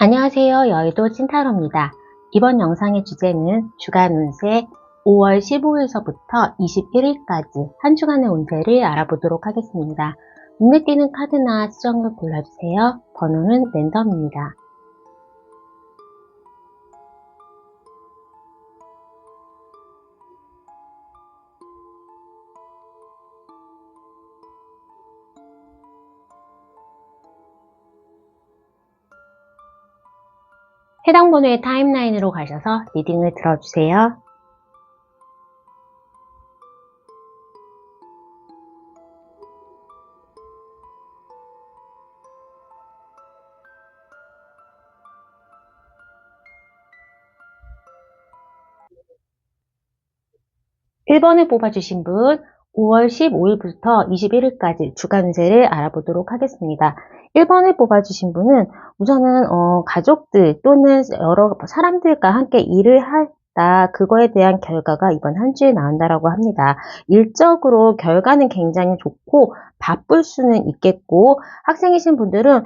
안녕하세요. 여의도 찐타로입니다. 이번 영상의 주제는 주간 운세 5월 15일서부터 21일까지 한 주간의 운세를 알아보도록 하겠습니다. 눈에 띄는 카드나 수정을 골라주세요. 번호는 랜덤입니다. 해당 번호의 타임라인으로 가셔서 리딩을 들어주세요. (1번을) 뽑아주신 분 5월 15일부터 21일까지 주간 운세를 알아보도록 하겠습니다. 1번을 뽑아주신 분은 우선은 가족들 또는 여러 사람들과 함께 일을 하다 그거에 대한 결과가 이번 한 주에 나온다라고 합니다. 일적으로 결과는 굉장히 좋고 바쁠 수는 있겠고, 학생이신 분들은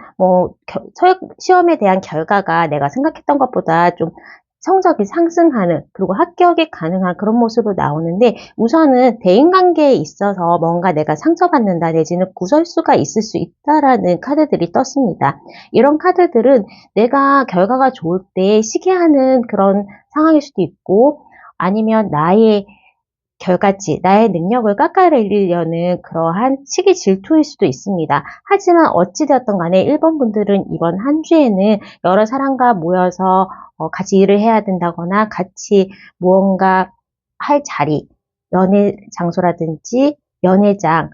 시험에 대한 결과가 내가 생각했던 것보다 좀 성적이 상승하는, 그리고 합격이 가능한 그런 모습으로 나오는데, 우선은 대인관계에 있어서 뭔가 내가 상처받는다 내지는 구설수가 있을 수 있다라는 카드들이 떴습니다. 이런 카드들은 내가 결과가 좋을 때 시기하는 그런 상황일 수도 있고, 아니면 나의 결과치, 나의 능력을 깎아내리려는 그러한 시기 질투일 수도 있습니다. 하지만 어찌되었던 간에 1번 분들은 이번 한 주에는 여러 사람과 모여서 같이 일을 해야 된다거나 같이 무언가 할 자리, 연애 장소라든지 연회장,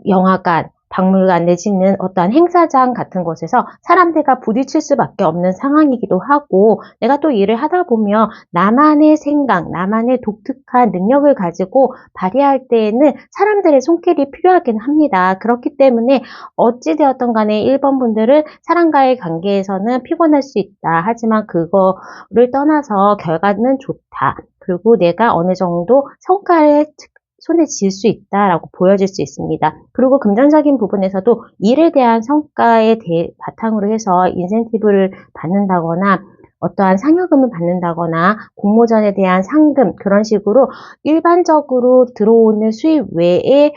영화관, 박물관 내지는 어떠한 행사장 같은 곳에서 사람들과 부딪힐 수밖에 없는 상황이기도 하고, 내가 또 일을 하다 보면 나만의 생각, 나만의 독특한 능력을 가지고 발휘할 때에는 사람들의 손길이 필요하긴 합니다. 그렇기 때문에 어찌되었던 간에 1번 분들은 사람과의 관계에서는 피곤할 수 있다. 하지만 그거를 떠나서 결과는 좋다. 그리고 내가 어느 정도 성과를 손에 쥘 수 있다라고 보여질 수 있습니다. 그리고 금전적인 부분에서도 일에 대한 성과에 바탕으로 해서 인센티브를 받는다거나 어떠한 상여금을 받는다거나 공모전에 대한 상금, 그런 식으로 일반적으로 들어오는 수입 외에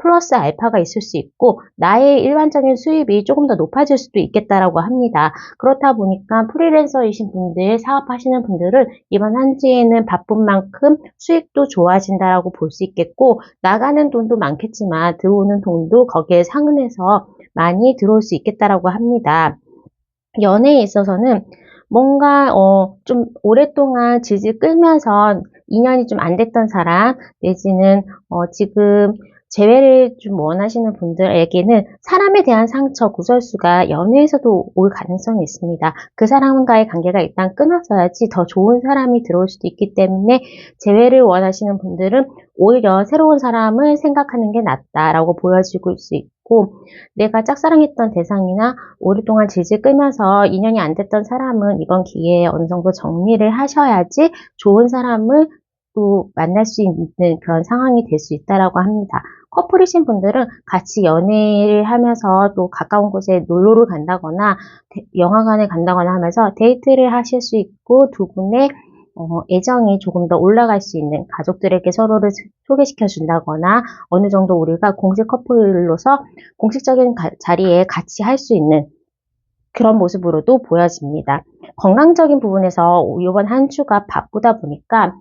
플러스 알파가 있을 수 있고, 나의 일반적인 수입이 조금 더 높아질 수도 있겠다라고 합니다. 그렇다 보니까 프리랜서이신 분들, 사업하시는 분들은 이번 한 주에는 바쁜 만큼 수익도 좋아진다라고 볼 수 있겠고, 나가는 돈도 많겠지만 들어오는 돈도 거기에 상응해서 많이 들어올 수 있겠다라고 합니다. 연애에 있어서는 뭔가 좀 오랫동안 질질 끌면서 인연이 좀 안 됐던 사람, 내지는 지금 재회를 좀 원하시는 분들에게는 사람에 대한 상처, 구설수가 연애에서도 올 가능성이 있습니다. 그 사람과의 관계가 일단 끊어져야지 더 좋은 사람이 들어올 수도 있기 때문에, 재회를 원하시는 분들은 오히려 새로운 사람을 생각하는 게 낫다라고 보여지고 수 있고, 내가 짝사랑했던 대상이나 오랫동안 질질 끌면서 인연이 안 됐던 사람은 이번 기회에 어느 정도 정리를 하셔야지 좋은 사람을 또 만날 수 있는 그런 상황이 될 수 있다라고 합니다. 커플이신 분들은 같이 연애를 하면서 또 가까운 곳에 놀러를 간다거나 영화관에 간다거나 하면서 데이트를 하실 수 있고, 두 분의 애정이 조금 더 올라갈 수 있는, 가족들에게 서로를 소개시켜 준다거나 어느 정도 우리가 공식 커플로서 공식적인 자리에 같이 할 수 있는 그런 모습으로도 보여집니다. 건강적인 부분에서 이번 한 주가 바쁘다 보니까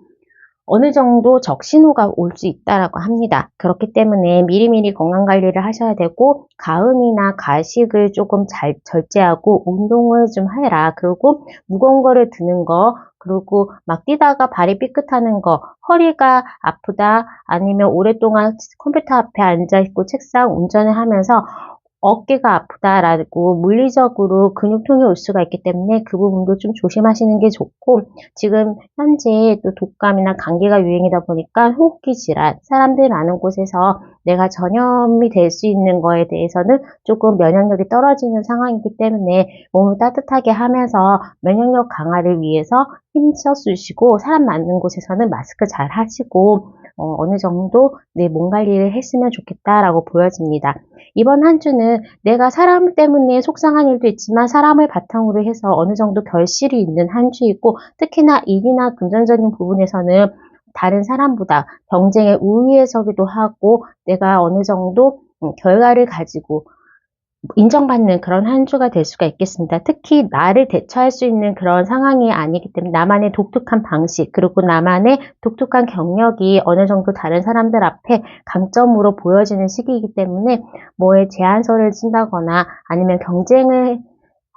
어느 정도 적신호가 올 수 있다라고 합니다. 그렇기 때문에 미리미리 건강관리를 하셔야 되고, 가음이나 가식을 조금 잘 절제하고 운동을 좀 해라. 그리고 무거운 거를 드는 거, 그리고 막 뛰다가 발이 삐끗하는 거, 허리가 아프다, 아니면 오랫동안 컴퓨터 앞에 앉아있고 책상 운전을 하면서 어깨가 아프다라고 물리적으로 근육통이 올 수가 있기 때문에 그 부분도 좀 조심하시는 게 좋고, 지금 현재 또 독감이나 감기가 유행이다 보니까 호흡기 질환, 사람들 많은 곳에서 내가 전염이 될 수 있는 거에 대해서는 조금 면역력이 떨어지는 상황이기 때문에 몸을 따뜻하게 하면서 면역력 강화를 위해서 힘써 쓰시고, 사람 많은 곳에서는 마스크 잘 하시고 어느 정도 내 몸 관리를 했으면 좋겠다라고 보여집니다. 이번 한 주는 내가 사람 때문에 속상한 일도 있지만 사람을 바탕으로 해서 어느 정도 결실이 있는 한 주이고, 특히나 일이나 금전적인 부분에서는 다른 사람보다 경쟁에 우위에 서기도 하고, 내가 어느 정도 결과를 가지고 인정받는 그런 한 주가 될 수가 있겠습니다. 특히 나를 대처할 수 있는 그런 상황이 아니기 때문에 나만의 독특한 방식, 그리고 나만의 독특한 경력이 어느 정도 다른 사람들 앞에 강점으로 보여지는 시기이기 때문에 뭐에 제안서를 쓴다거나 아니면 경쟁을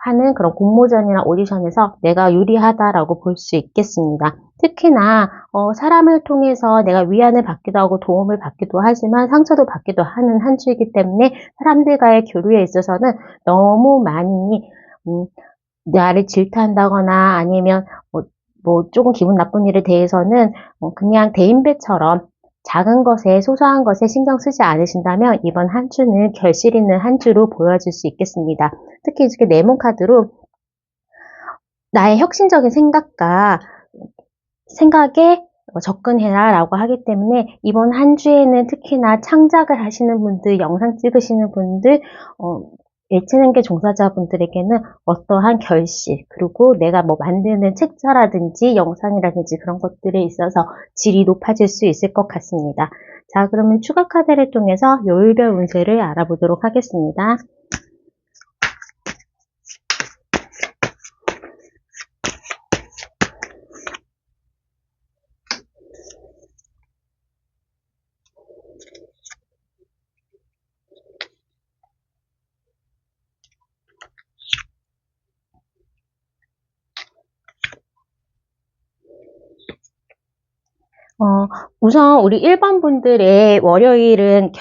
하는 그런 공모전이나 오디션에서 내가 유리하다라고 볼 수 있겠습니다. 특히나 사람을 통해서 내가 위안을 받기도 하고 도움을 받기도 하지만 상처도 받기도 하는 한 주이기 때문에 사람들과의 교류에 있어서는 너무 많이 나를 질타한다거나 아니면 조금 기분 나쁜 일에 대해서는 그냥 대인배처럼 작은 것에 소소한 것에 신경 쓰지 않으신다면 이번 한 주는 결실 있는 한 주로 보여질 수 있겠습니다. 특히 이렇게 네모 카드로 나의 혁신적인 생각에 접근해라 라고 하기 때문에 이번 한 주에는 특히나 창작을 하시는 분들, 영상 찍으시는 분들, 예체능계 종사자분들에게는 어떠한 결실, 그리고 내가 만드는 책자라든지 영상이라든지 그런 것들에 있어서 질이 높아질 수 있을 것 같습니다. 자, 그러면 추가 카드를 통해서 요일별 운세를 알아보도록 하겠습니다. 우선 우리 1번 분들의 월요일은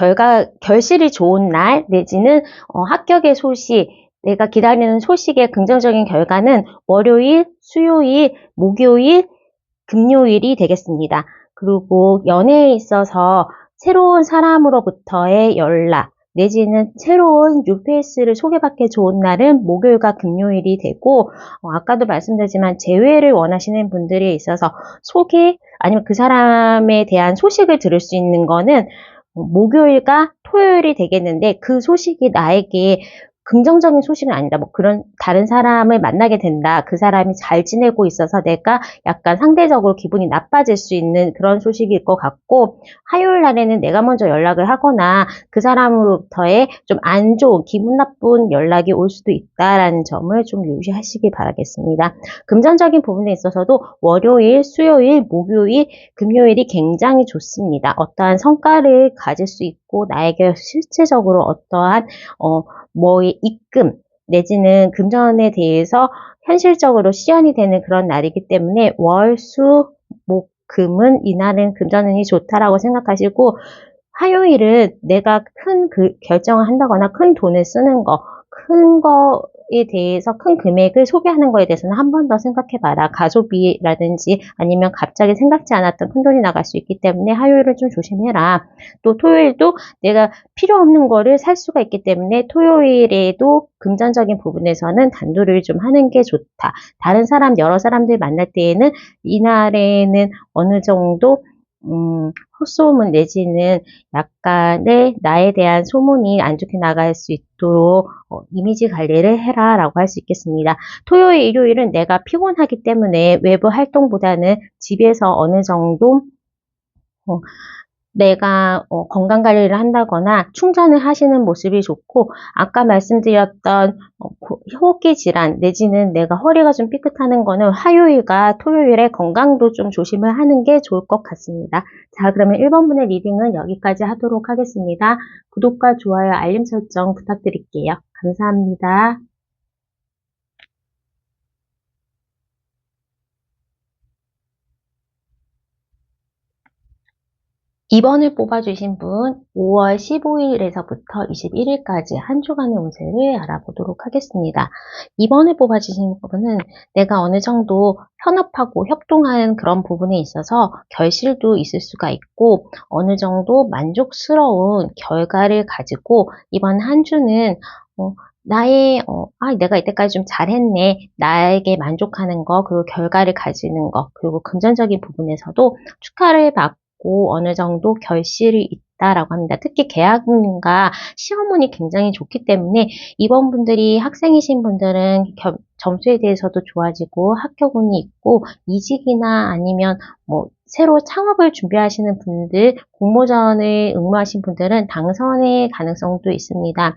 결실이 좋은 날, 내지는 합격의 소식, 내가 기다리는 소식의 긍정적인 결과는 월요일, 수요일, 목요일, 금요일이 되겠습니다. 그리고 연애에 있어서 새로운 사람으로부터의 연락, 내지는 새로운 뉴페이스를 소개받기 좋은 날은 목요일과 금요일이 되고, 아까도 말씀드렸지만 재회를 원하시는 분들에 있어서 소개, 아니면 그 사람에 대한 소식을 들을 수 있는 거는 목요일과 토요일이 되겠는데, 그 소식이 나에게 긍정적인 소식은 아니다. 그런 다른 사람을 만나게 된다. 그 사람이 잘 지내고 있어서 내가 약간 상대적으로 기분이 나빠질 수 있는 그런 소식일 것 같고, 화요일 날에는 내가 먼저 연락을 하거나 그 사람으로부터의 좀 안 좋은, 기분 나쁜 연락이 올 수도 있다라는 점을 좀 유의하시기 바라겠습니다. 금전적인 부분에 있어서도 월요일, 수요일, 목요일, 금요일이 굉장히 좋습니다. 어떠한 성과를 가질 수 있고 나에게 실질적으로 어떠한 뭐의 입금 내지는 금전에 대해서 현실적으로 실현이 되는 그런 날이기 때문에 월, 수, 목, 금은 이날은 금전운이 좋다라고 생각하시고, 화요일은 내가 큰 결정을 한다거나 큰 돈을 쓰는 거, 큰 거에 대해서 큰 금액을 소비하는 거에 대해서는 한 번 더 생각해봐라. 가소비라든지 아니면 갑자기 생각지 않았던 큰 돈이 나갈 수 있기 때문에 화요일은 좀 조심해라. 또 토요일도 내가 필요 없는 거를 살 수가 있기 때문에 토요일에도 금전적인 부분에서는 단도리를 좀 하는 게 좋다. 다른 사람, 여러 사람들 만날 때에는 이날에는 어느 정도 헛소문 내지는 약간의 나에 대한 소문이 안 좋게 나갈 수 있도록 이미지 관리를 해라 라고 할 수 있겠습니다. 토요일, 일요일은 내가 피곤하기 때문에 외부 활동보다는 집에서 어느 정도 내가 건강관리를 한다거나 충전을 하시는 모습이 좋고, 아까 말씀드렸던 호흡기 질환 내지는 내가 허리가 좀 삐끗하는 거는 화요일과 토요일에 건강도 좀 조심을 하는 게 좋을 것 같습니다. 자, 그러면 1번분의 리딩은 여기까지 하도록 하겠습니다. 구독과 좋아요, 알림 설정 부탁드릴게요. 감사합니다. 2번을 뽑아주신 분 5월 15일에서부터 21일까지 한 주간의 운세를 알아보도록 하겠습니다. 2번을 뽑아주신 분은 내가 어느 정도 협업하고 협동하는 그런 부분에 있어서 결실도 있을 수가 있고 어느 정도 만족스러운 결과를 가지고 이번 한 주는 내가 이때까지 좀 잘했네. 나에게 만족하는 거, 그리고 결과를 가지는 거, 그리고 금전적인 부분에서도 축하를 받고 있고 어느 정도 결실이 있다라고 합니다. 특히 계약운과 시험운이 굉장히 좋기 때문에 이번 분들이 학생이신 분들은 점수에 대해서도 좋아지고 합격운이 있고 이직이나 아니면 뭐 새로 창업을 준비하시는 분들, 공모전에 응모하신 분들은 당선의 가능성도 있습니다.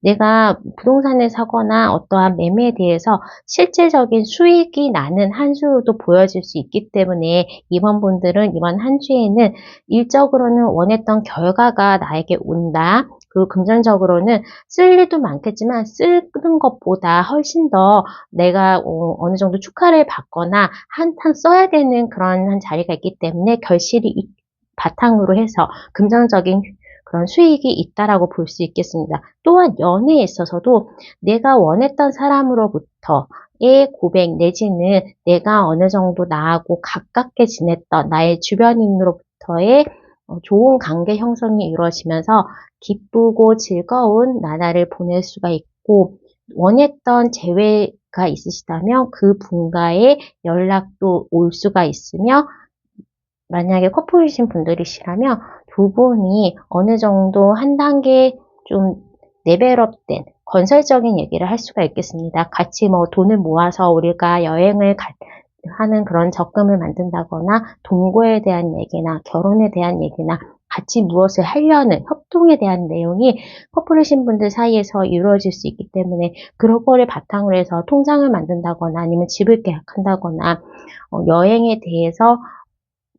내가 부동산을 사거나 어떠한 매매에 대해서 실질적인 수익이 나는 한 주도 보여질 수 있기 때문에 이번 분들은 이번 한 주에는 일적으로는 원했던 결과가 나에게 온다. 그리고 금전적으로는 쓸 일도 많겠지만 쓰는 것보다 훨씬 더 내가 어느 정도 축하를 받거나 한탕 써야 되는 그런 한 자리가 있기 때문에 결실이 바탕으로 해서 금전적인 그런 수익이 있다라고 볼 수 있겠습니다. 또한 연애에 있어서도 내가 원했던 사람으로부터의 고백 내지는 내가 어느 정도 나하고 가깝게 지냈던 나의 주변인으로부터의 좋은 관계 형성이 이루어지면서 기쁘고 즐거운 나날을 보낼 수가 있고 원했던 재회가 있으시다면 그 분과의 연락도 올 수가 있으며 만약에 커플이신 분들이시라면 두 분이 어느 정도 한 단계 좀 레벨업된 건설적인 얘기를 할 수가 있겠습니다. 같이 뭐 돈을 모아서 우리가 여행을 하는 그런 적금을 만든다거나 동거에 대한 얘기나 결혼에 대한 얘기나 같이 무엇을 하려는 협동에 대한 내용이 커플이신 분들 사이에서 이루어질 수 있기 때문에 그런 거를 바탕으로 해서 통장을 만든다거나 아니면 집을 계약한다거나 여행에 대해서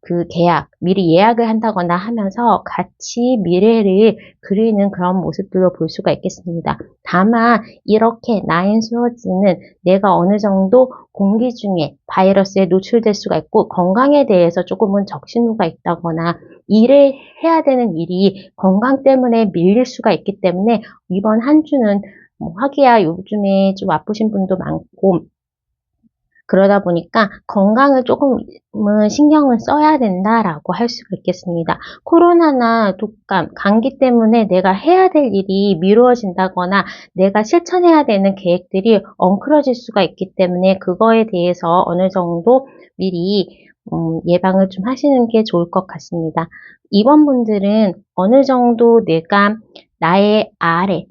그 계약, 미리 예약을 한다거나 하면서 같이 미래를 그리는 그런 모습들로 볼 수가 있겠습니다. 다만 이렇게 나인스워즈는 내가 어느 정도 공기 중에 바이러스에 노출될 수가 있고 건강에 대해서 조금은 적신호가 있다거나 일을 해야 되는 일이 건강 때문에 밀릴 수가 있기 때문에 이번 한 주는 하기야 요즘에 좀 아프신 분도 많고 그러다 보니까 건강을 조금은 신경을 써야 된다라고 할 수가 있겠습니다. 코로나나 독감, 감기 때문에 내가 해야 될 일이 미루어진다거나 내가 실천해야 되는 계획들이 엉클어질 수가 있기 때문에 그거에 대해서 어느 정도 미리 예방을 좀 하시는 게 좋을 것 같습니다. 이번 분들은 어느 정도 내가 나의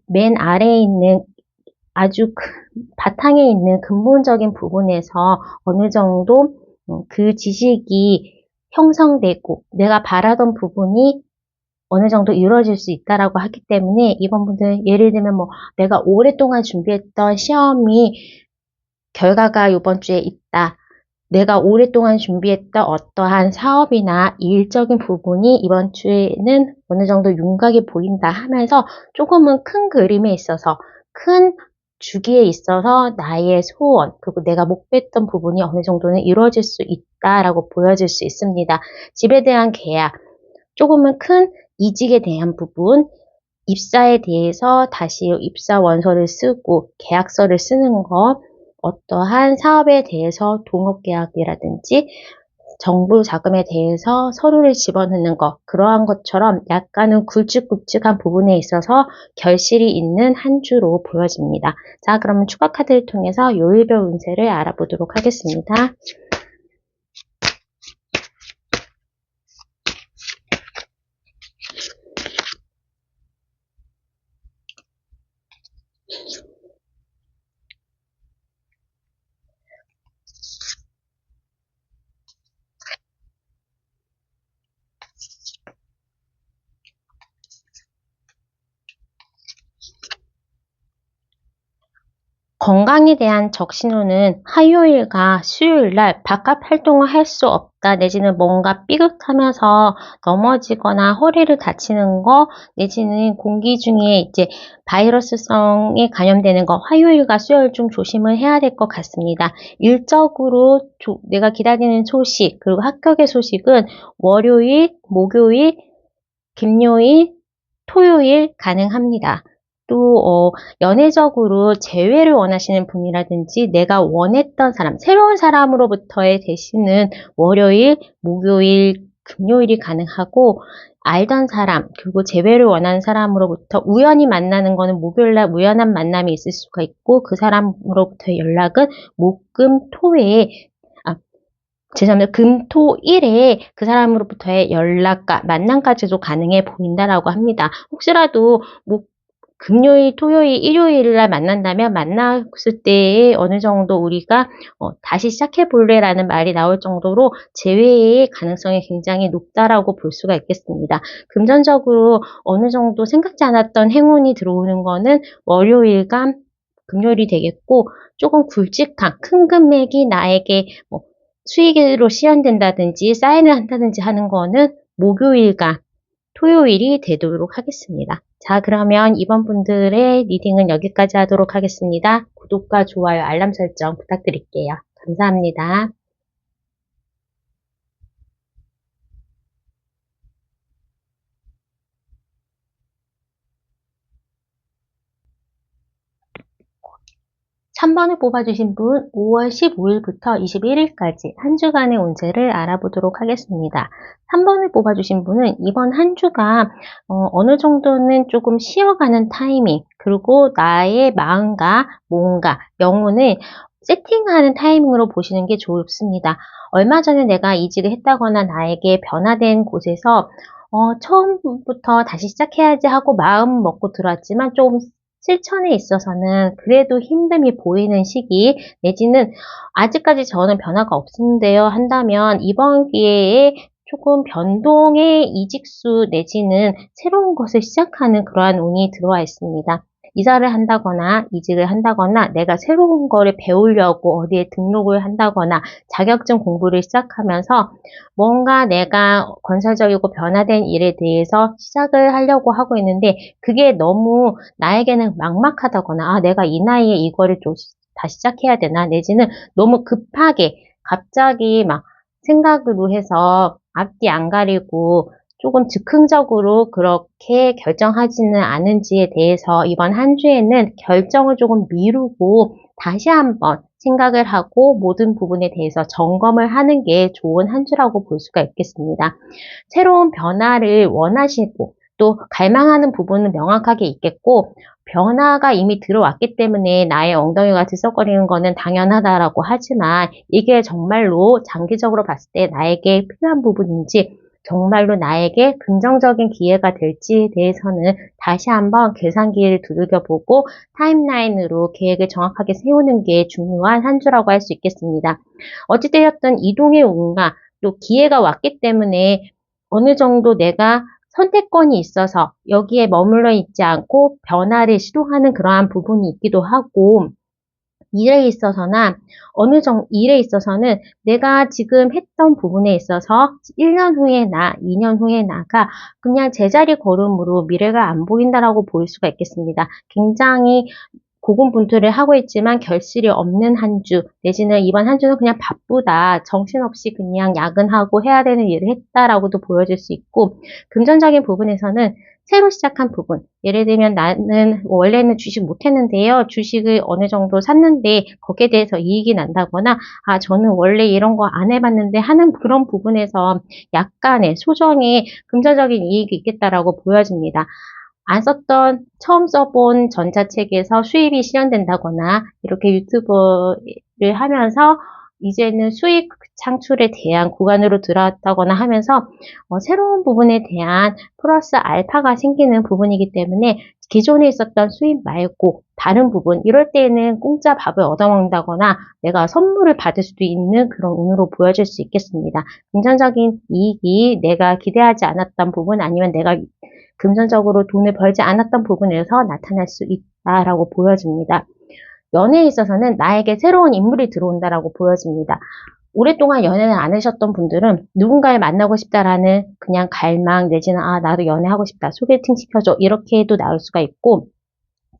맨 아래에 있는 아주 바탕에 있는 근본적인 부분에서 어느 정도 그 지식이 형성되고 내가 바라던 부분이 어느 정도 이루어질 수 있다라고 하기 때문에 이번 분들 예를 들면 뭐 내가 오랫동안 준비했던 시험이 결과가 이번 주에 있다. 내가 오랫동안 준비했던 어떠한 사업이나 일적인 부분이 이번 주에는 어느 정도 윤곽이 보인다 하면서 조금은 큰 그림에 있어서 큰 주기에 있어서 나의 소원 그리고 내가 목표했던 부분이 어느 정도는 이루어질 수 있다라고 보여질 수 있습니다. 집에 대한 계약, 조금은 큰 이직에 대한 부분, 입사에 대해서 다시 입사 원서를 쓰고 계약서를 쓰는 것, 어떠한 사업에 대해서 동업계약이라든지 정부 자금에 대해서 서류를 집어넣는 것, 그러한 것처럼 약간은 굵직굵직한 부분에 있어서 결실이 있는 한 주로 보여집니다. 자, 그러면 추가 카드를 통해서 요일별 운세를 알아보도록 하겠습니다. 건강에 대한 적신호는 화요일과 수요일날 바깥 활동을 할 수 없다 내지는 뭔가 삐걱하면서 넘어지거나 허리를 다치는 거 내지는 공기 중에 이제 바이러스성에 감염되는 거 화요일과 수요일 좀 조심을 해야 될 것 같습니다. 일적으로 내가 기다리는 소식 그리고 합격의 소식은 월요일, 목요일, 금요일, 토요일 가능합니다. 또 연애적으로 재회를 원하시는 분이라든지 내가 원했던 사람, 새로운 사람으로부터의 대신은 월요일, 목요일, 금요일이 가능하고 알던 사람, 그리고 재회를 원하는 사람으로부터 우연히 만나는 거는 목요일날 우연한 만남이 있을 수가 있고 그 사람으로부터의 연락은 목, 금, 토에 죄송합니다. 금, 토, 일에 그 사람으로부터의 연락과 만남까지도 가능해 보인다라고 합니다. 혹시라도 뭐 금요일, 토요일, 일요일 날 만난다면 만났을 때에 어느 정도 우리가 다시 시작해 볼래라는 말이 나올 정도로 재회의 가능성이 굉장히 높다라고 볼 수가 있겠습니다. 금전적으로 어느 정도 생각지 않았던 행운이 들어오는 거는 월요일과 금요일이 되겠고, 조금 굵직한 큰 금액이 나에게 뭐 수익으로 실현된다든지 사인을 한다든지 하는 거는 목요일과 토요일이 되도록 하겠습니다. 자, 그러면 이번 분들의 리딩은 여기까지 하도록 하겠습니다. 구독과 좋아요, 알람 설정 부탁드릴게요. 감사합니다. 3번을 뽑아주신 분 5월 15일부터 21일까지 한 주간의 운세를 알아보도록 하겠습니다. 3번을 뽑아주신 분은 이번 한 주가 어느 정도는 조금 쉬어가는 타이밍, 그리고 나의 마음과 몸과 영혼을 세팅하는 타이밍으로 보시는 게 좋습니다. 얼마 전에 내가 이직을 했다거나 나에게 변화된 곳에서 처음부터 다시 시작해야지 하고 마음 먹고 들어왔지만 좀 실천에 있어서는 그래도 힘듦이 보이는 시기, 내지는 아직까지 저는 변화가 없는데요 한다면 이번 기회에 조금 변동의 이직수 내지는 새로운 것을 시작하는 그러한 운이 들어와 있습니다. 이사를 한다거나 이직을 한다거나 내가 새로운 거를 배우려고 어디에 등록을 한다거나 자격증 공부를 시작하면서 뭔가 내가 건설적이고 변화된 일에 대해서 시작을 하려고 하고 있는데 그게 너무 나에게는 막막하다거나 내가 이 나이에 이거를 좀 다시 시작해야 되나 내지는 너무 급하게 갑자기 막 생각으로 해서 앞뒤 안 가리고 조금 즉흥적으로 그렇게 결정하지는 않은지에 대해서 이번 한 주에는 결정을 조금 미루고 다시 한번 생각을 하고 모든 부분에 대해서 점검을 하는 게 좋은 한 주라고 볼 수가 있겠습니다. 새로운 변화를 원하시고 또 갈망하는 부분은 명확하게 있겠고 변화가 이미 들어왔기 때문에 나의 엉덩이가 들썩거리는 거는 당연하다라고 하지만 이게 정말로 장기적으로 봤을 때 나에게 필요한 부분인지 정말로 나에게 긍정적인 기회가 될지에 대해서는 다시 한번 계산기를 두들겨보고 타임라인으로 계획을 정확하게 세우는 게 중요한 한 주라고 할 수 있겠습니다. 어찌되었든 이동의 운과 또 기회가 왔기 때문에 어느 정도 내가 선택권이 있어서 여기에 머물러 있지 않고 변화를 시도하는 그러한 부분이 있기도 하고 일에 있어서는 내가 지금 했던 부분에 있어서 1년 후에 2년 후에 나가 그냥 제자리 걸음으로 미래가 안 보인다라고 볼 수가 있겠습니다. 굉장히 고군분투를 하고 있지만 결실이 없는 한 주, 내지는 이번 한 주는 그냥 바쁘다, 정신없이 그냥 야근하고 해야 되는 일을 했다라고도 보여질 수 있고, 금전적인 부분에서는 새로 시작한 부분, 예를 들면 나는 원래는 주식 못했는데요. 주식을 어느 정도 샀는데 거기에 대해서 이익이 난다거나 저는 원래 이런 거 안 해봤는데 하는 그런 부분에서 약간의 소정의 금전적인 이익이 있겠다라고 보여집니다. 안 썼던, 처음 써본 전자책에서 수입이 실현된다거나 이렇게 유튜브를 하면서 이제는 수익 창출에 대한 구간으로 들어왔다거나 하면서 새로운 부분에 대한 플러스 알파가 생기는 부분이기 때문에 기존에 있었던 수입 말고 다른 부분, 이럴 때에는 공짜 밥을 얻어먹는다거나 내가 선물을 받을 수도 있는 그런 운으로 보여질 수 있겠습니다. 금전적인 이익이 내가 기대하지 않았던 부분 아니면 내가 금전적으로 돈을 벌지 않았던 부분에서 나타날 수 있다라고 보여집니다. 연애에 있어서는 나에게 새로운 인물이 들어온다라고 보여집니다. 오랫동안 연애를 안 하셨던 분들은 누군가를 만나고 싶다라는 그냥 갈망 내지는 나도 연애하고 싶다, 소개팅 시켜줘, 이렇게도 나올 수가 있고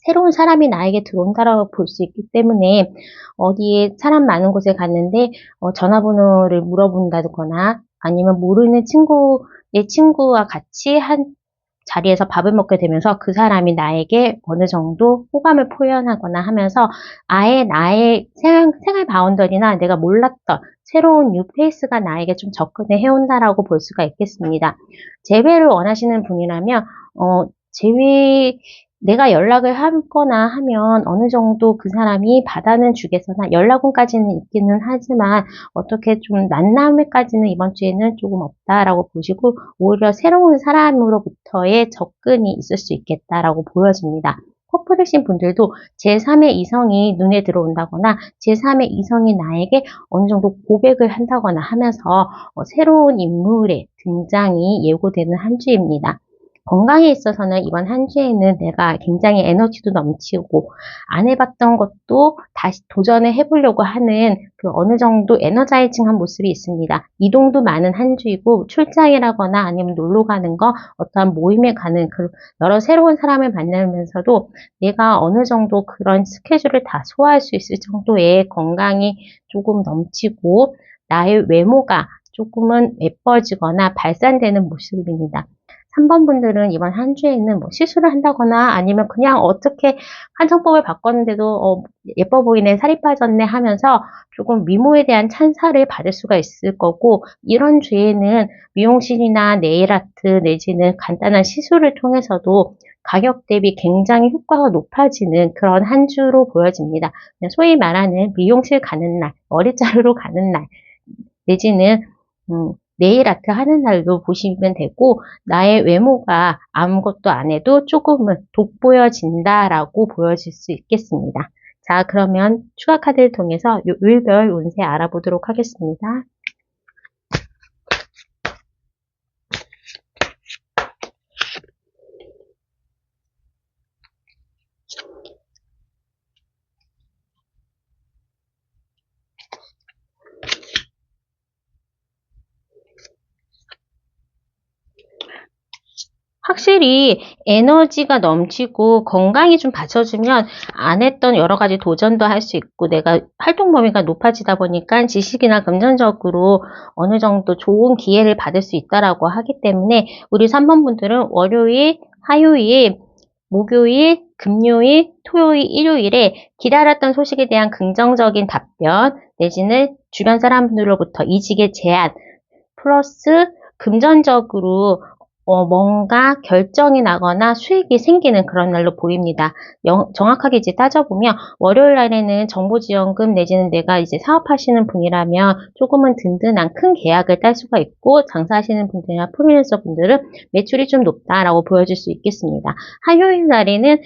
새로운 사람이 나에게 들어온다라고 볼 수 있기 때문에 어디에 사람 많은 곳에 갔는데 전화번호를 물어본다거나 아니면 모르는 친구의 친구와 같이 한 자리에서 밥을 먹게 되면서 그 사람이 나에게 어느 정도 호감을 표현하거나 하면서 아예 나의 생활 바운더리나 내가 몰랐던 새로운 뉴페이스가 나에게 좀 접근을 해온다라고 볼 수가 있겠습니다. 재회를 원하시는 분이라면 재회 내가 연락을 하거나 하면 어느 정도 그 사람이 받아는 주겠으나 연락원까지는 있기는 하지만 어떻게 좀 만남에까지는 이번 주에는 조금 없다라고 보시고 오히려 새로운 사람으로부터의 접근이 있을 수 있겠다라고 보여집니다. 커플이신 분들도 제3의 이성이 눈에 들어온다거나 제3의 이성이 나에게 어느 정도 고백을 한다거나 하면서 새로운 인물의 등장이 예고되는 한 주입니다. 건강에 있어서는 이번 한 주에는 내가 굉장히 에너지도 넘치고 안 해봤던 것도 다시 도전을 해보려고 하는 그 어느 정도 에너자이징한 모습이 있습니다. 이동도 많은 한 주이고 출장이라거나 아니면 놀러 가는 거, 어떠한 모임에 가는 그 여러 새로운 사람을 만나면서도 내가 어느 정도 그런 스케줄을 다 소화할 수 있을 정도의 건강이 조금 넘치고 나의 외모가 조금은 예뻐지거나 발산되는 모습입니다. 3번 분들은 이번 한 주에는 뭐 시술을 한다거나 아니면 그냥 어떻게 한정법을 바꿨는데도 예뻐 보이네, 살이 빠졌네 하면서 조금 미모에 대한 찬사를 받을 수가 있을 거고, 이런 주에는 미용실이나 네일아트 내지는 간단한 시술을 통해서도 가격 대비 굉장히 효과가 높아지는 그런 한 주로 보여집니다. 소위 말하는 미용실 가는 날, 머리 자르러 가는 날, 내지는 네일 아트 하는 날도 보시면 되고, 나의 외모가 아무것도 안 해도 조금은 돋보여진다라고 보여질 수 있겠습니다. 자, 그러면 추가 카드를 통해서 요일별 운세 알아보도록 하겠습니다. 확실히 에너지가 넘치고 건강이 좀 받쳐주면 안 했던 여러 가지 도전도 할 수 있고 내가 활동 범위가 높아지다 보니까 지식이나 금전적으로 어느 정도 좋은 기회를 받을 수 있다라고 하기 때문에 우리 3번 분들은 월요일, 화요일, 목요일, 금요일, 토요일, 일요일에 기다렸던 소식에 대한 긍정적인 답변 내지는 주변 사람들로부터 이직의 제안 플러스 금전적으로 뭔가 결정이 나거나 수익이 생기는 그런 날로 보입니다. 정확하게 이제 따져보면 월요일 날에는 정보지원금 내지는 내가 이제 사업하시는 분이라면 조금은 든든한 큰 계약을 딸 수가 있고 장사하시는 분들이나 프리랜서 분들은 매출이 좀 높다라고 보여질 수 있겠습니다. 화요일 날에는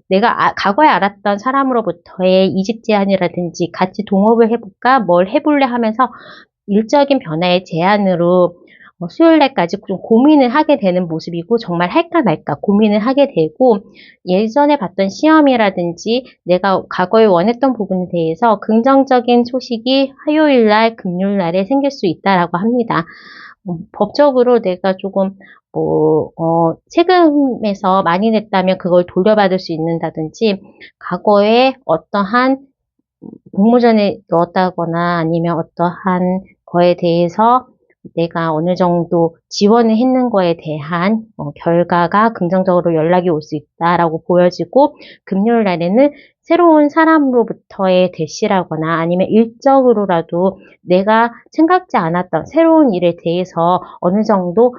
내가 과거에 알았던 사람으로부터의 이직 제안이라든지 같이 동업을 해볼까 뭘 해볼래 하면서 일적인 변화의 제안으로 수요일 날까지 좀 고민을 하게 되는 모습이고 정말 할까 말까 고민을 하게 되고 예전에 봤던 시험이라든지 내가 과거에 원했던 부분에 대해서 긍정적인 소식이 화요일 날, 금요일 날에 생길 수 있다라고 합니다. 법적으로 내가 조금 세금에서 많이 냈다면 그걸 돌려받을 수 있는다든지 과거에 어떠한 공모전에 넣었다거나 아니면 어떠한 거에 대해서 내가 어느 정도 지원을 했는 거에 대한 결과가 긍정적으로 연락이 올 수 있다라고 보여지고 금요일 날에는 새로운 사람으로부터의 대시라거나 아니면 일적으로라도 내가 생각지 않았던 새로운 일에 대해서 어느 정도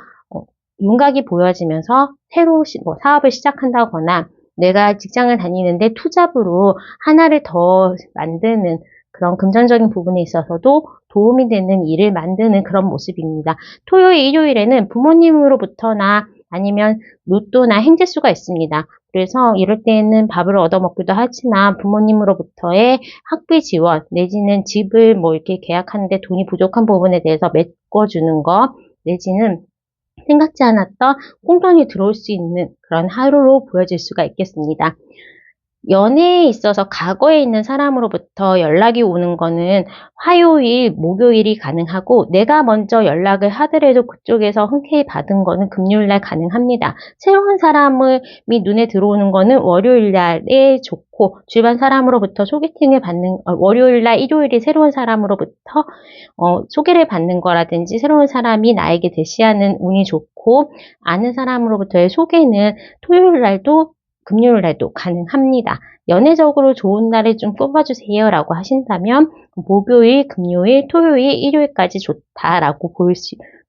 윤곽이 보여지면서 새로 사업을 시작한다거나 내가 직장을 다니는데 투잡으로 하나를 더 만드는 그런 금전적인 부분에 있어서도 도움이 되는 일을 만드는 그런 모습입니다. 토요일, 일요일에는 부모님으로부터나 아니면 로또나 행재수가 있습니다. 그래서 이럴 때는 밥을 얻어먹기도 하지만 부모님으로부터의 학비 지원 내지는 집을 이렇게 계약하는데 돈이 부족한 부분에 대해서 메꿔주는 거 내지는 생각지 않았던 꽁돈이 들어올 수 있는 그런 하루로 보여질 수가 있겠습니다. 연애에 있어서 과거에 있는 사람으로부터 연락이 오는 거는 화요일, 목요일이 가능하고 내가 먼저 연락을 하더라도 그쪽에서 흔쾌히 받은 거는 금요일날 가능합니다. 새로운 사람이 눈에 들어오는 거는 월요일날에 좋고 주변 사람으로부터 소개팅을 받는 월요일날, 일요일이 새로운 사람으로부터 소개를 받는 거라든지 새로운 사람이 나에게 대시하는 운이 좋고 아는 사람으로부터의 소개는 토요일날도 금요일 날도 가능합니다. 연애적으로 좋은 날을 좀 뽑아주세요 라고 하신다면 목요일, 금요일, 토요일, 일요일까지 좋다라고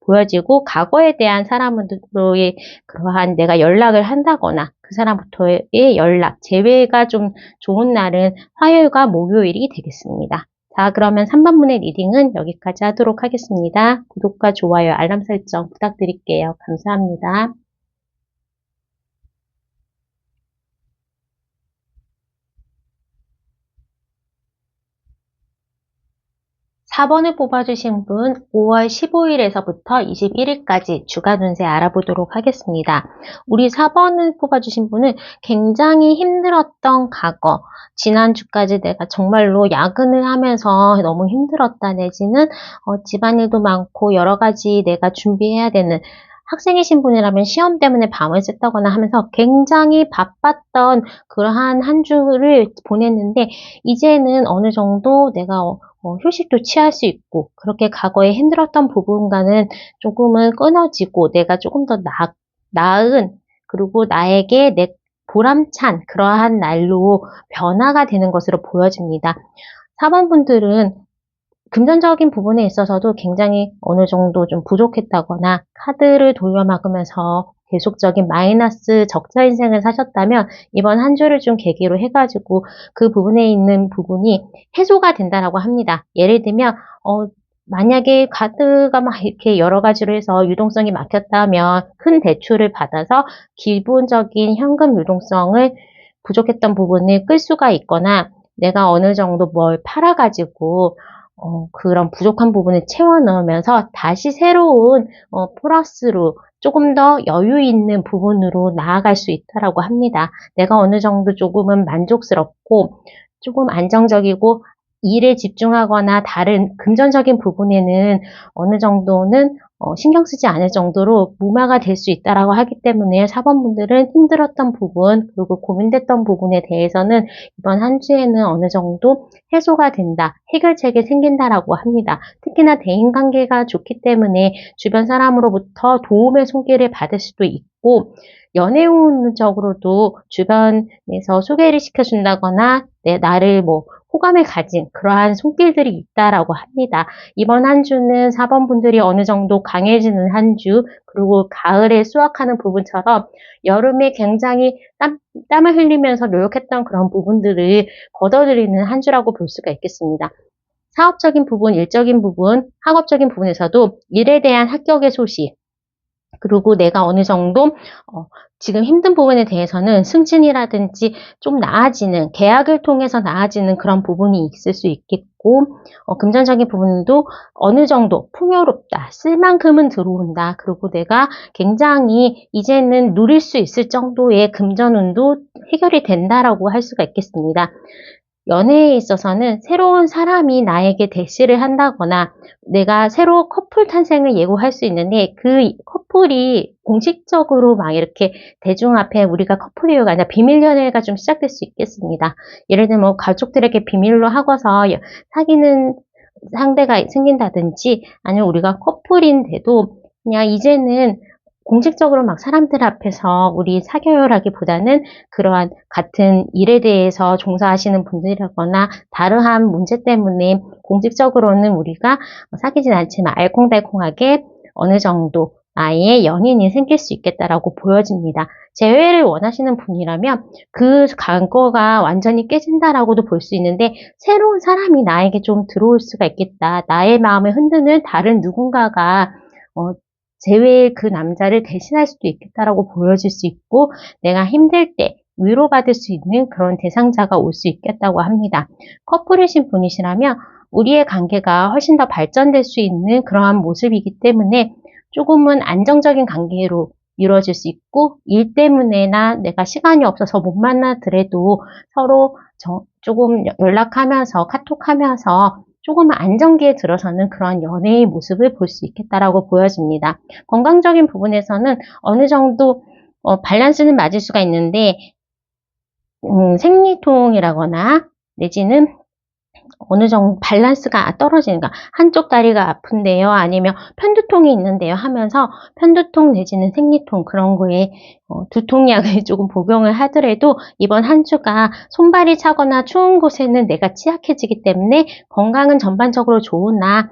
보여지고, 과거에 대한 사람으로의 그러한 내가 연락을 한다거나 그 사람부터의 연락, 재회가 좀 좋은 날은 화요일과 목요일이 되겠습니다. 자, 그러면 3번분의 리딩은 여기까지 하도록 하겠습니다. 구독과 좋아요, 알람 설정 부탁드릴게요. 감사합니다. 4번을 뽑아주신 분 5월 15일에서부터 21일까지 주간 운세 알아보도록 하겠습니다. 우리 4번을 뽑아주신 분은 굉장히 힘들었던 과거, 지난주까지 내가 정말로 야근을 하면서 너무 힘들었다 내지는 집안일도 많고 여러 가지 내가 준비해야 되는 학생이신 분이라면 시험 때문에 밤을 샜다거나 하면서 굉장히 바빴던 그러한 한 주를 보냈는데 이제는 어느 정도 내가 휴식도 취할 수 있고 그렇게 과거에 힘들었던 부분과는 조금은 끊어지고 내가 조금 더 나은 그리고 나에게 내 보람찬 그러한 날로 변화가 되는 것으로 보여집니다. 4번 분들은 금전적인 부분에 있어서도 굉장히 어느 정도 좀 부족했다거나 카드를 돌려막으면서 계속적인 마이너스 적자 인생을 사셨다면 이번 한 주를 좀 계기로 해가지고 그 부분에 있는 부분이 해소가 된다라고 합니다. 예를 들면 만약에 카드가 막 이렇게 여러 가지로 해서 유동성이 막혔다면 큰 대출을 받아서 기본적인 현금 유동성을 부족했던 부분을 끌 수가 있거나 내가 어느 정도 뭘 팔아가지고 그런 부족한 부분을 채워 넣으면서 다시 새로운 플러스로 조금 더 여유 있는 부분으로 나아갈 수 있다라고 합니다. 내가 어느 정도 조금은 만족스럽고 조금 안정적이고 일에 집중하거나 다른 금전적인 부분에는 어느 정도는 신경 쓰지 않을 정도로 무마가 될 수 있다라고 하기 때문에 4번 분들은 힘들었던 부분 그리고 고민됐던 부분에 대해서는 이번 한 주에는 어느 정도 해소가 된다, 해결책이 생긴다라고 합니다. 특히나 대인관계가 좋기 때문에 주변 사람으로부터 도움의 손길을 받을 수도 있고 연애운적으로도 주변에서 소개를 시켜준다거나 나를 호감을 가진 그러한 손길들이 있다라고 합니다. 이번 한 주는 4번 분들이 어느 정도 강해지는 한 주, 그리고 가을에 수확하는 부분처럼 여름에 굉장히 땀을 흘리면서 노력했던 그런 부분들을 거둬들이는 한 주라고 볼 수가 있겠습니다. 사업적인 부분, 일적인 부분, 학업적인 부분에서도 일에 대한 합격의 소식, 그리고 내가 어느 정도 지금 힘든 부분에 대해서는 승진이라든지 좀 나아지는 계약을 통해서 나아지는 그런 부분이 있을 수 있겠고 금전적인 부분도 어느 정도 풍요롭다. 쓸 만큼은 들어온다. 그리고 내가 굉장히 이제는 누릴 수 있을 정도의 금전운도 해결이 된다라고 할 수가 있겠습니다. 연애에 있어서는 새로운 사람이 나에게 대시를 한다거나 내가 새로 커플 탄생을 예고할 수 있는데 그 커플이 공식적으로 막 이렇게 대중 앞에 우리가 커플이요가 아니라 비밀 연애가 좀 시작될 수 있겠습니다. 예를 들면 가족들에게 비밀로 하고서 사귀는 상대가 생긴다든지 아니면 우리가 커플인데도 그냥 이제는 공식적으로 막 사람들 앞에서 우리 사겨요라기보다는 그러한 같은 일에 대해서 종사하시는 분들이라거나 다르한 문제 때문에 공식적으로는 우리가 사귀진 않지만 알콩달콩하게 어느 정도 나의 연인이 생길 수 있겠다라고 보여집니다. 재회를 원하시는 분이라면 그 과거가 완전히 깨진다라고도 볼 수 있는데 새로운 사람이 나에게 좀 들어올 수가 있겠다. 나의 마음을 흔드는 다른 누군가가 재회의 그 남자를 대신할 수도 있겠다라고 보여질 수 있고 내가 힘들 때 위로받을 수 있는 그런 대상자가 올 수 있겠다고 합니다. 커플이신 분이시라면 우리의 관계가 훨씬 더 발전될 수 있는 그러한 모습이기 때문에 조금은 안정적인 관계로 이루어질 수 있고 일 때문에나 내가 시간이 없어서 못 만나더라도 서로 조금 연락하면서 카톡하면서 조금 안정기에 들어서는 그런 연애의 모습을 볼 수 있겠다라고 보여집니다. 건강적인 부분에서는 어느 정도 밸런스는 맞을 수가 있는데 생리통이라거나 내지는 어느 정도 밸런스가 떨어지는가. 한쪽 다리가 아픈데요. 아니면 편두통이 있는데요. 하면서 편두통 내지는 생리통 그런 거에 두통약을 조금 복용을 하더라도 이번 한 주가 손발이 차거나 추운 곳에는 내가 취약해지기 때문에 건강은 전반적으로 좋으나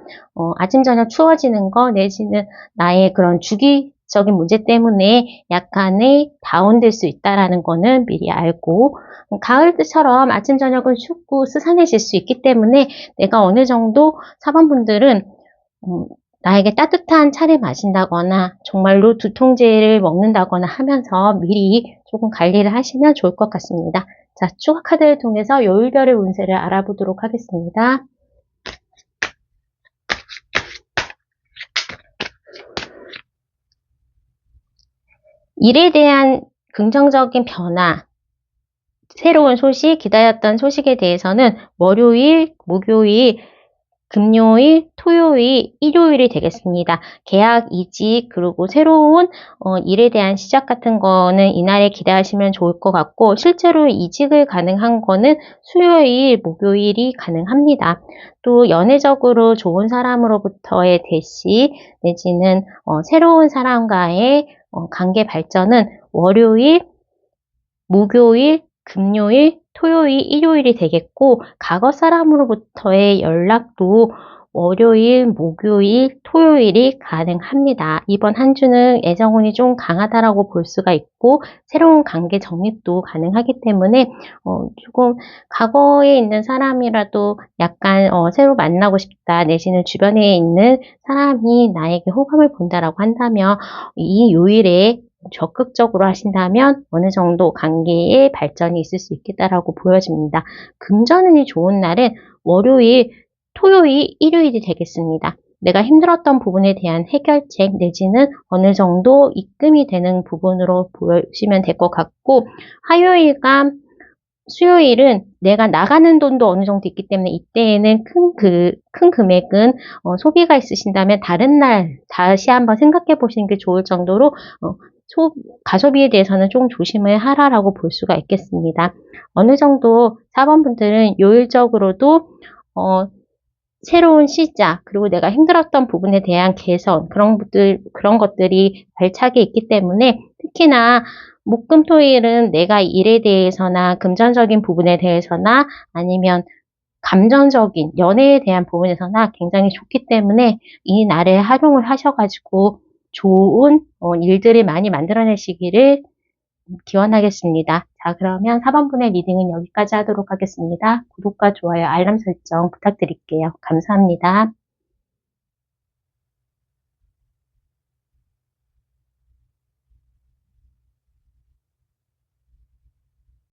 아침 저녁 추워지는 거 내지는 나의 그런 주기적인 문제 때문에 약간의 다운될 수 있다라는 거는 미리 알고, 가을처럼 아침 저녁은 춥고 스산해질 수 있기 때문에 내가 어느 정도 4번분들은 나에게 따뜻한 차를 마신다거나 정말로 두통제를 먹는다거나 하면서 미리 조금 관리를 하시면 좋을 것 같습니다. 자, 추가 카드를 통해서 요일별의 운세를 알아보도록 하겠습니다. 일에 대한 긍정적인 변화, 새로운 소식, 기다렸던 소식에 대해서는 월요일, 목요일, 금요일, 토요일, 일요일이 되겠습니다. 계약, 이직, 그리고 새로운 일에 대한 시작 같은 거는 이날에 기대하시면 좋을 것 같고, 실제로 이직을 가능한 거는 수요일, 목요일이 가능합니다. 또 연애적으로 좋은 사람으로부터의 대시 내지는 새로운 사람과의 관계 발전은 월요일, 목요일, 금요일, 토요일, 일요일이 되겠고, 과거 사람으로부터의 연락도 월요일, 목요일, 토요일이 가능합니다. 이번 한 주는 애정운이 좀 강하다라고 볼 수가 있고, 새로운 관계 정립도 가능하기 때문에 조금 과거에 있는 사람이라도 약간 새로 만나고 싶다 내지는 주변에 있는 사람이 나에게 호감을 본다라고 한다면 이 요일에 적극적으로 하신다면 어느 정도 관계의 발전이 있을 수 있겠다라고 보여집니다. 금전운이 좋은 날은 월요일, 토요일, 일요일이 되겠습니다. 내가 힘들었던 부분에 대한 해결책 내지는 어느 정도 입금이 되는 부분으로 보시면 될 것 같고, 화요일과 수요일은 내가 나가는 돈도 어느 정도 있기 때문에 이때에는 큰 금액은 소비가 있으신다면 다른 날 다시 한번 생각해 보시는 게 좋을 정도로 가소비에 대해서는 좀 조심을 하라라고 볼 수가 있겠습니다. 어느 정도 4번분들은 요일적으로도 새로운 시작, 그리고 내가 힘들었던 부분에 대한 개선, 그런 것들이 발차기 있기 때문에 특히나 목금토일은 내가 일에 대해서나 금전적인 부분에 대해서나 아니면 감정적인 연애에 대한 부분에서나 굉장히 좋기 때문에 이 날을 활용을 하셔가지고 좋은 일들을 많이 만들어내시기를 기원하겠습니다. 자, 그러면 4번분의 리딩은 여기까지 하도록 하겠습니다. 구독과 좋아요, 알람 설정 부탁드릴게요. 감사합니다.